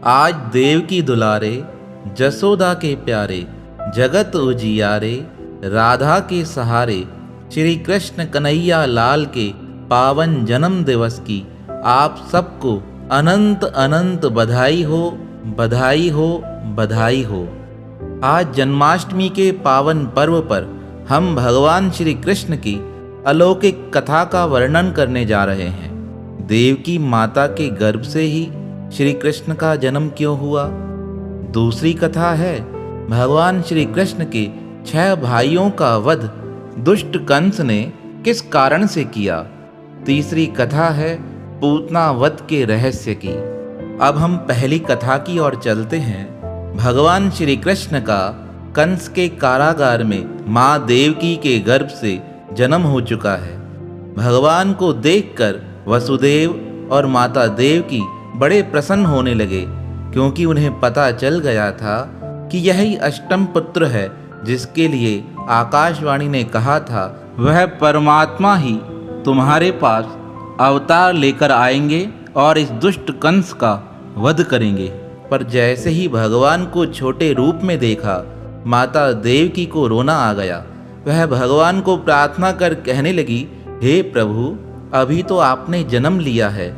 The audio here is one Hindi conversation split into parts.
आज देव की दुलारे, जसोदा के प्यारे, जगत उजियारे, राधा के सहारे, श्री कृष्ण कन्हैया लाल के पावन जन्म दिवस की आप सबको अनंत अनंत बधाई हो, बधाई हो, बधाई हो। आज जन्माष्टमी के पावन पर्व पर हम भगवान श्री कृष्ण की अलौकिक कथा का वर्णन करने जा रहे हैं। देवकी माता के गर्भ से ही श्री कृष्ण का जन्म क्यों हुआ? दूसरी कथा है भगवान श्री कृष्ण के 6 भाइयों का वध दुष्ट कंस ने किस कारण से किया। तीसरी कथा है पूतना वध के रहस्य की। अब हम पहली कथा की ओर चलते हैं। भगवान श्री कृष्ण का कंस के कारागार में माँ देवकी के गर्भ से जन्म हो चुका है। भगवान को देखकर वसुदेव और माता देवकी बड़े प्रसन्न होने लगे, क्योंकि उन्हें पता चल गया था कि यही अष्टम पुत्र है जिसके लिए आकाशवाणी ने कहा था वह परमात्मा ही तुम्हारे पास अवतार लेकर आएंगे और इस दुष्ट कंस का वध करेंगे। पर जैसे ही भगवान को छोटे रूप में देखा, माता देवकी को रोना आ गया। वह भगवान को प्रार्थना कर कहने लगी, हे प्रभु, अभी तो आपने जन्म लिया है।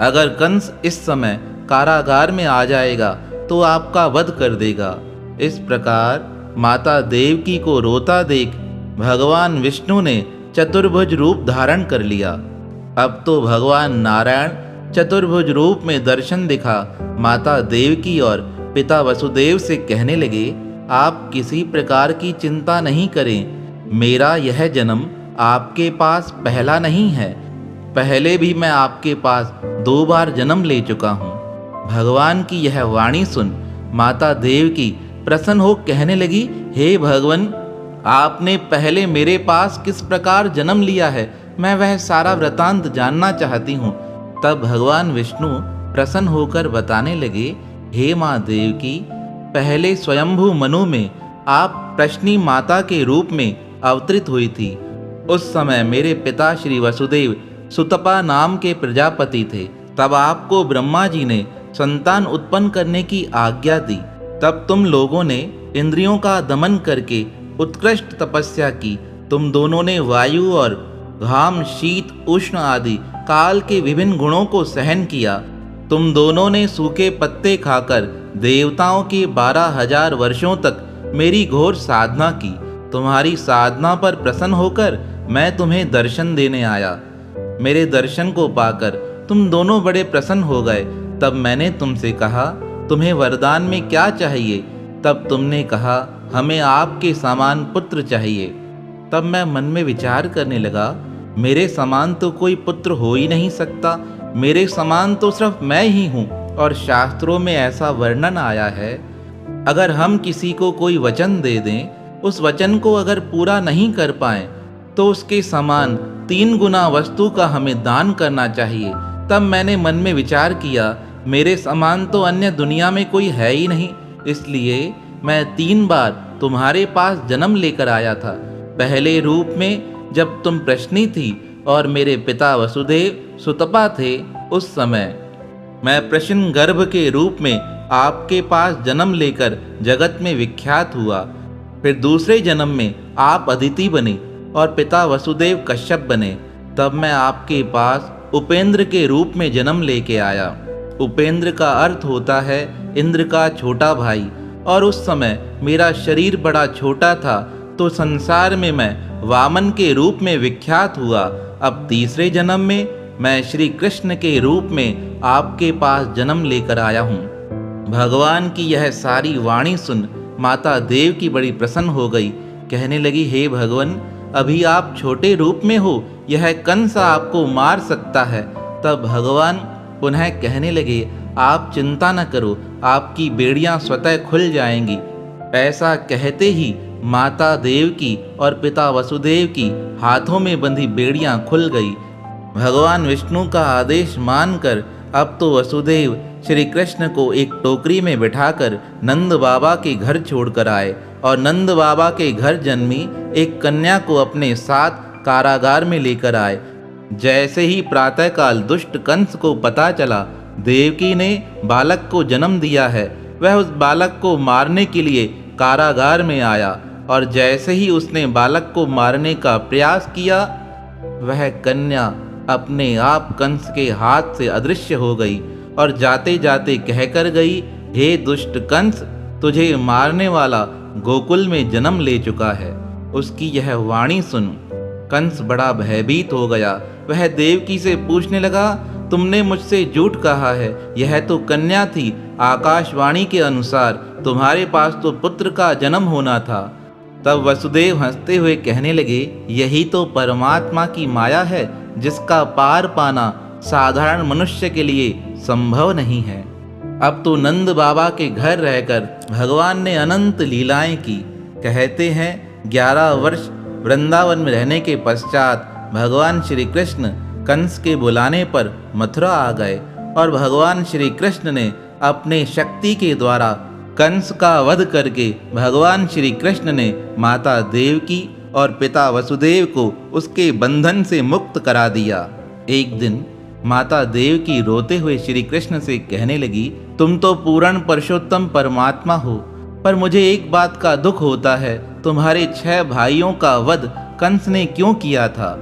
अगर कंस इस समय कारागार में आ जाएगा तो आपका वध कर देगा। इस प्रकार माता देवकी को रोता देख भगवान विष्णु ने चतुर्भुज रूप धारण कर लिया। अब तो भगवान नारायण चतुर्भुज रूप में दर्शन दिखा माता देवकी और पिता वसुदेव से कहने लगे, आप किसी प्रकार की चिंता नहीं करें। मेरा यह जन्म आपके पास पहला नहीं है। पहले भी मैं आपके पास 2 बार जन्म ले चुका हूँ। भगवान की यह वाणी सुन माता देवकी प्रसन्न हो कहने लगी, हे भगवान, आपने पहले मेरे पास किस प्रकार जन्म लिया है, मैं वह सारा वृतांत जानना चाहती हूँ। तब भगवान विष्णु प्रसन्न होकर बताने लगे, हे माँ देवकी, पहले स्वयंभू मनु में आप प्रश्नी माता के रूप में अवतरित हुई थी। उस समय मेरे पिता श्री वसुदेव सुतपा नाम के प्रजापति थे। तब आपको ब्रह्मा जी ने संतान उत्पन्न करने की आज्ञा दी। तब तुम लोगों ने इंद्रियों का दमन करके उत्कृष्ट तपस्या की। तुम दोनों ने वायु और घाम, शीत, उष्ण आदि काल के विभिन्न गुणों को सहन किया। तुम दोनों ने सूखे पत्ते खाकर देवताओं की 12,000 वर्षों तक मेरी घोर साधना की। तुम्हारी साधना पर प्रसन्न होकर मैं तुम्हें दर्शन देने आया। मेरे दर्शन को पाकर तुम दोनों बड़े प्रसन्न हो गए। तब मैंने तुमसे कहा, तुम्हें वरदान में क्या चाहिए? तब तुमने कहा, हमें आपके समान पुत्र चाहिए। तब मैं मन में विचार करने लगा, मेरे समान तो कोई पुत्र हो ही नहीं सकता। मेरे समान तो सिर्फ मैं ही हूँ। और शास्त्रों में ऐसा वर्णन आया है, अगर हम किसी को कोई वचन दे दें, उस वचन को अगर पूरा नहीं कर पाएं, तो उसके समान 3 गुना वस्तु का हमें दान करना चाहिए। तब मैंने मन में विचार किया, मेरे समान तो अन्य दुनिया में कोई है ही नहीं, इसलिए मैं 3 बार तुम्हारे पास जन्म लेकर आया था। पहले रूप में जब तुम प्रश्नी थी और मेरे पिता वसुदेव सुतपा थे, उस समय मैं प्रश्न गर्भ के रूप में आपके पास जन्म लेकर जगत में विख्यात हुआ। फिर दूसरे जन्म में आप अदिति बने और पिता वसुदेव कश्यप बने। तब मैं आपके पास उपेंद्र के रूप में जन्म लेके आया। उपेंद्र का अर्थ होता है इंद्र का छोटा भाई। और उस समय मेरा शरीर बड़ा छोटा था, तो संसार में मैं वामन के रूप में विख्यात हुआ। अब तीसरे जन्म में मैं श्री कृष्ण के रूप में आपके पास जन्म लेकर आया हूँ। भगवान की यह सारी वाणी सुन माता देव की बड़ी प्रसन्न हो गई। कहने लगी, हे भगवान, अभी आप छोटे रूप में हो, यह कंस आपको मार सकता है। तब भगवान पुनः कहने लगे, आप चिंता न करो, आपकी बेड़ियां स्वतः खुल जाएंगी। ऐसा कहते ही माता देवकी और पिता वसुदेव की हाथों में बंधी बेड़ियां खुल गई। भगवान विष्णु का आदेश मानकर अब तो वसुदेव श्री कृष्ण को एक टोकरी में बिठाकर नंद बाबा के घर छोड़कर आए और नंद बाबा के घर जन्मी एक कन्या को अपने साथ कारागार में लेकर आए। जैसे ही प्रातःकाल दुष्ट कंस को पता चला, देवकी ने बालक को जन्म दिया है, वह उस बालक को मारने के लिए कारागार में आया और जैसे ही उसने बालक को मारने का प्रयास किया, वह कन्या अपने आप कंस के हाथ से अदृश्य हो गई और जाते जाते कहकर गई, हे दुष्ट कंस, तुझे मारने वाला गोकुल में जन्म ले चुका है। उसकी यह वाणी सुन कंस बड़ा भयभीत हो गया। वह देवकी से पूछने लगा, तुमने मुझसे झूठ कहा है, यह तो कन्या थी। आकाशवाणी के अनुसार तुम्हारे पास तो पुत्र का जन्म होना था। तब वसुदेव हंसते हुए कहने लगे, यही तो परमात्मा की माया है, जिसका पार पाना साधारण मनुष्य के लिए संभव नहीं है। अब तो नंद बाबा के घर रहकर भगवान ने अनंत लीलाएं की। कहते हैं 11 वर्ष वृंदावन में रहने के पश्चात भगवान श्री कृष्ण कंस के बुलाने पर मथुरा आ गए और भगवान श्री कृष्ण ने अपने शक्ति के द्वारा कंस का वध करके भगवान श्री कृष्ण ने माता देवकी और पिता वसुदेव को उसके बंधन से मुक्त करा दिया। एक दिन माता देवकी रोते हुए श्री कृष्ण से कहने लगी, तुम तो पूर्ण पुरुषोत्तम परमात्मा हो, पर मुझे एक बात का दुख होता है, तुम्हारे 6 भाइयों का वध कंस ने क्यों किया था।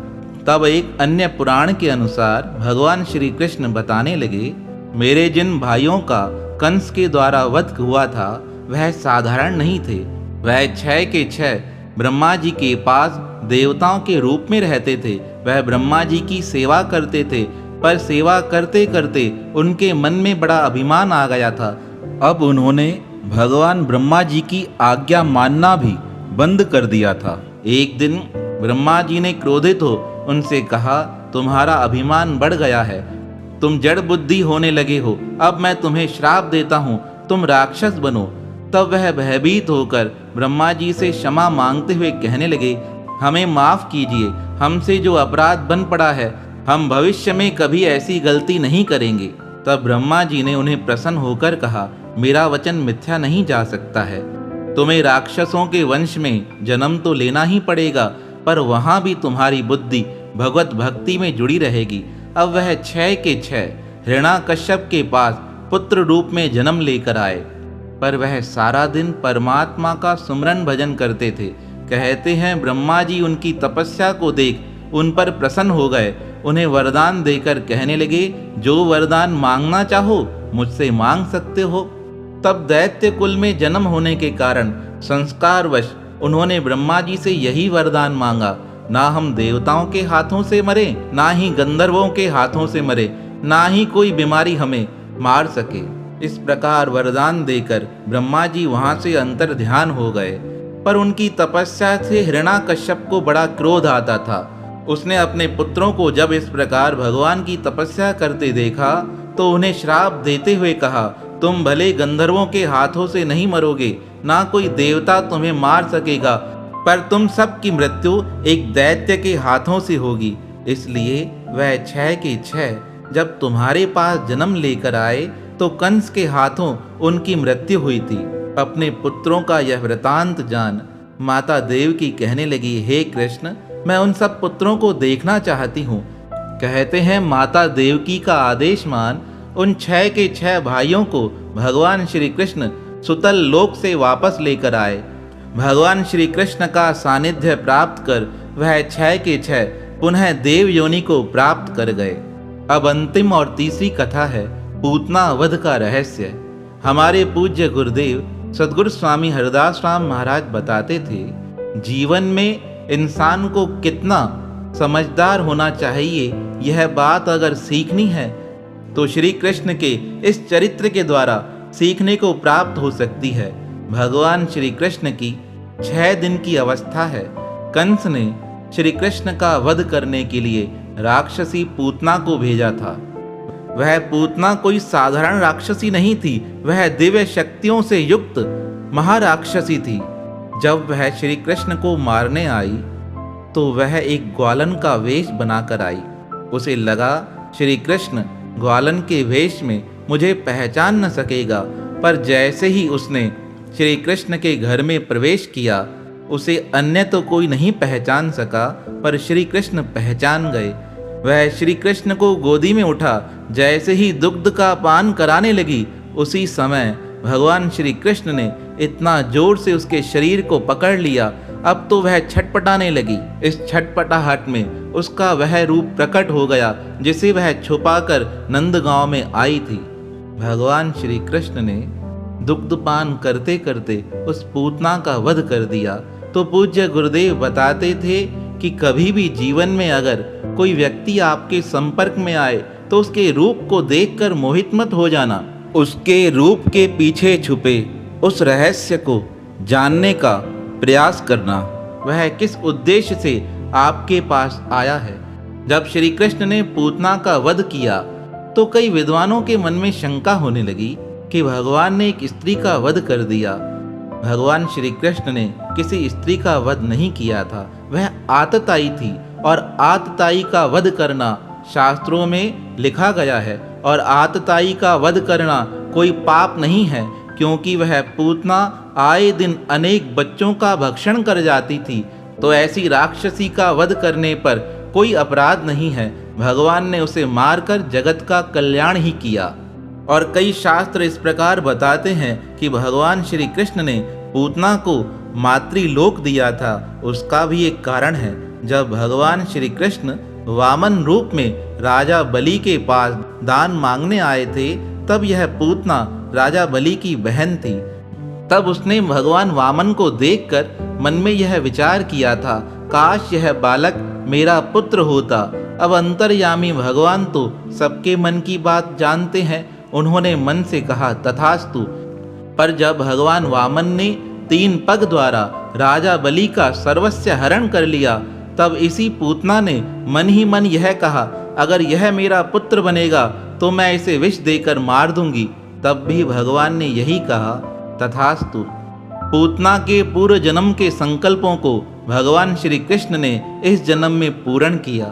तब एक अन्य पुराण के अनुसार भगवान श्री कृष्ण बताने लगे, मेरे जिन भाइयों का कंस के द्वारा वध हुआ था वह साधारण नहीं थे। वह 6 के 6 ब्रह्मा जी के पास देवताओं के रूप में रहते थे। वह ब्रह्मा जी की सेवा करते थे, पर सेवा करते करते उनके मन में बड़ा अभिमान आ गया था। अब उन्होंने भगवान ब्रह्मा जी की आज्ञा मानना भी बंद कर दिया था। एक दिन ब्रह्मा जी ने क्रोधित हो उनसे कहा, तुम्हारा अभिमान बढ़ गया है, तुम जड़ बुद्धि होने लगे हो, अब मैं तुम्हें श्राप देता हूँ, तुम राक्षस बनो। तब वह भयभीत होकर ब्रह्मा जी से क्षमा मांगते हुए कहने लगे, हमें माफ कीजिए, हमसे जो अपराध बन पड़ा है, हम भविष्य में कभी ऐसी गलती नहीं करेंगे। तब ब्रह्मा जी ने उन्हें प्रसन्न होकर कहा, मेरा वचन मिथ्या नहीं जा सकता है, तुम्हें राक्षसों के वंश में जन्म तो लेना ही पड़ेगा, पर वहां भी तुम्हारी बुद्धि भगवत भक्ति में जुड़ी रहेगी। अब वह 6 के 6 हिरण्याकश्यप के पास पुत्र रूप में जन्म लेकर आए, पर वह सारा दिन परमात्मा का सुमरन भजन करते थे। कहते हैं ब्रह्मा जी उनकी तपस्या को देख उन पर प्रसन्न हो गए, उन्हें वरदान देकर कहने लगे, जो वरदान मांगना चाहो मुझसे मांग सकते हो। तब दैत्य कुल में जन्म होने के कारण संस्कारवश उन्होंने ब्रह्मा जी से यही वरदान मांगा, ना हम देवताओं के हाथों से मरे, ना ही गंधर्वों के हाथों से मरे, ना ही कोई बीमारी हमें मार सके। इस प्रकार वरदान देकर ब्रह्मा जी वहां से अंतर ध्यान हो गए। पर उनकी तपस्या से हिरण्याकश्यप को बड़ा क्रोध आता था। उसने अपने पुत्रों को जब इस प्रकार भगवान की तपस्या करते देखा तो उन्हें श्राप देते हुए कहा, तुम भले गंधर्वों के हाथों से नहीं मरोगे, ना कोई देवता तुम्हें मार सकेगा, पर तुम सबकी मृत्यु एक दैत्य के हाथों से होगी। इसलिए वह 6 के 6 जब तुम्हारे पास जन्म लेकर आए तो कंस के हाथों उनकी मृत्यु हुई थी। अपने पुत्रों का यह वृतांत जान माता देवकी कहने लगी, हे कृष्ण, मैं उन सब पुत्रों को देखना चाहती हूँ। कहते हैं माता देवकी का आदेश मान उन 6 के 6 भाइयों को भगवान श्री कृष्ण सुतल लोक से वापस लेकर आए। भगवान श्री कृष्ण का सानिध्य प्राप्त कर वह 6 के 6 पुनः देव योनि को प्राप्त कर गए। अब अंतिम और तीसरी कथा है पूतना वध का रहस्य। हमारे पूज्य गुरुदेव सद्गुरु स्वामी हरदास राम महाराज बताते थे, जीवन में इंसान को कितना समझदार होना चाहिए, यह बात अगर सीखनी है तो श्री कृष्ण के इस चरित्र के द्वारा सीखने को प्राप्त हो सकती है। भगवान श्री कृष्ण की 6 दिन की अवस्था है। कंस ने श्री कृष्ण का वध करने के लिए राक्षसी पूतना को भेजा था। वह पूतना कोई साधारण राक्षसी नहीं थी, वह दिव्य शक्तियों से युक्त महाराक्षसी थी। जब वह श्री कृष्ण को मारने आई तो वह एक ग्वालन का वेश बनाकर आई। उसे लगा श्री कृष्ण ग्वालन के वेश में मुझे पहचान न सकेगा, पर जैसे ही उसने श्री कृष्ण के घर में प्रवेश किया, उसे अन्य तो कोई नहीं पहचान सका, पर श्री कृष्ण पहचान गए। वह श्री कृष्ण को गोदी में उठा। जैसे ही दुग्ध का पान कराने लगी, उसी समय भगवान श्री कृष्ण ने इतना जोर से उसके शरीर को पकड़ लिया, अब तो वह छटपटाने लगी। इस छटपटाहट में उसका वह रूप प्रकट हो गया जिसे वह छुपाकर नंदगांव में आई थी। भगवान श्री कृष्ण ने दुग्धपान करते करते उस पूतना का वध कर दिया। तो पूज्य गुरुदेव बताते थे कि कभी भी जीवन में अगर कोई व्यक्ति आपके संपर्क में आए तो उसके रूप को देखकर मोहित मत हो जाना। उसके रूप के पीछे छुपे उस रहस्य को जानने का प्रयास करना, वह किस उद्देश्य से आपके पास आया है। जब श्री कृष्ण ने पूतना का वध किया तो कई विद्वानों के मन में शंका होने लगी कि भगवान ने एक स्त्री का वध कर दिया। भगवान श्री कृष्ण ने किसी स्त्री का वध नहीं किया था, वह आतताई थी और आतताई का वध करना शास्त्रों में लिखा गया है। और आतताई का वध करना कोई पाप नहीं है, क्योंकि वह पूतना आए दिन अनेक बच्चों का भक्षण कर जाती थी। तो ऐसी राक्षसी का वध करने पर कोई अपराध नहीं है। भगवान ने उसे मारकर जगत का कल्याण ही किया। और कई शास्त्र इस प्रकार बताते हैं कि भगवान श्री कृष्ण ने पूतना को मातृलोक दिया था। उसका भी एक कारण है। जब भगवान श्री कृष्ण वामन रूप में राजा बलि के पास दान मांगने आए थे, तब यह पूतना राजा बलि की बहन थी। तब उसने भगवान वामन को देखकर मन में यह विचार किया था, काश यह बालक मेरा पुत्र होता। अब अंतर्यामी भगवान तो सबके मन की बात जानते हैं। उन्होंने मन से कहा तथास्तु। पर जब भगवान वामन ने 3 पग द्वारा राजा बलि का सर्वस्व हरण कर लिया, तब इसी पूतना ने मन ही मन यह कहा, अगर यह मेरा पुत्र बनेगा तो मैं इसे विष देकर मार दूंगी। तब भी भगवान ने यही कहा तथास्तु। पूतना के पूर्व जन्म के संकल्पों को भगवान श्री कृष्ण ने इस जन्म में पूर्ण किया।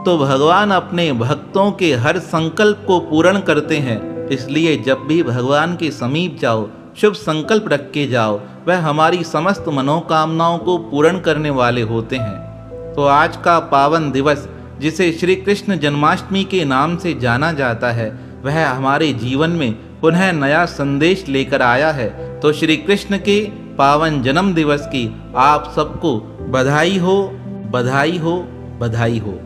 तो भगवान अपने भक्तों के हर संकल्प को पूर्ण करते हैं। इसलिए जब भी भगवान के समीप जाओ, शुभ संकल्प रख के जाओ, वह हमारी समस्त मनोकामनाओं को पूर्ण करने वाले होते हैं। तो आज का पावन दिवस, जिसे श्री कृष्ण जन्माष्टमी के नाम से जाना जाता है, वह हमारे जीवन में पुनः नया संदेश लेकर आया है। तो श्री कृष्ण के पावन जन्म दिवस की आप सबको बधाई हो, बधाई हो, बधाई हो।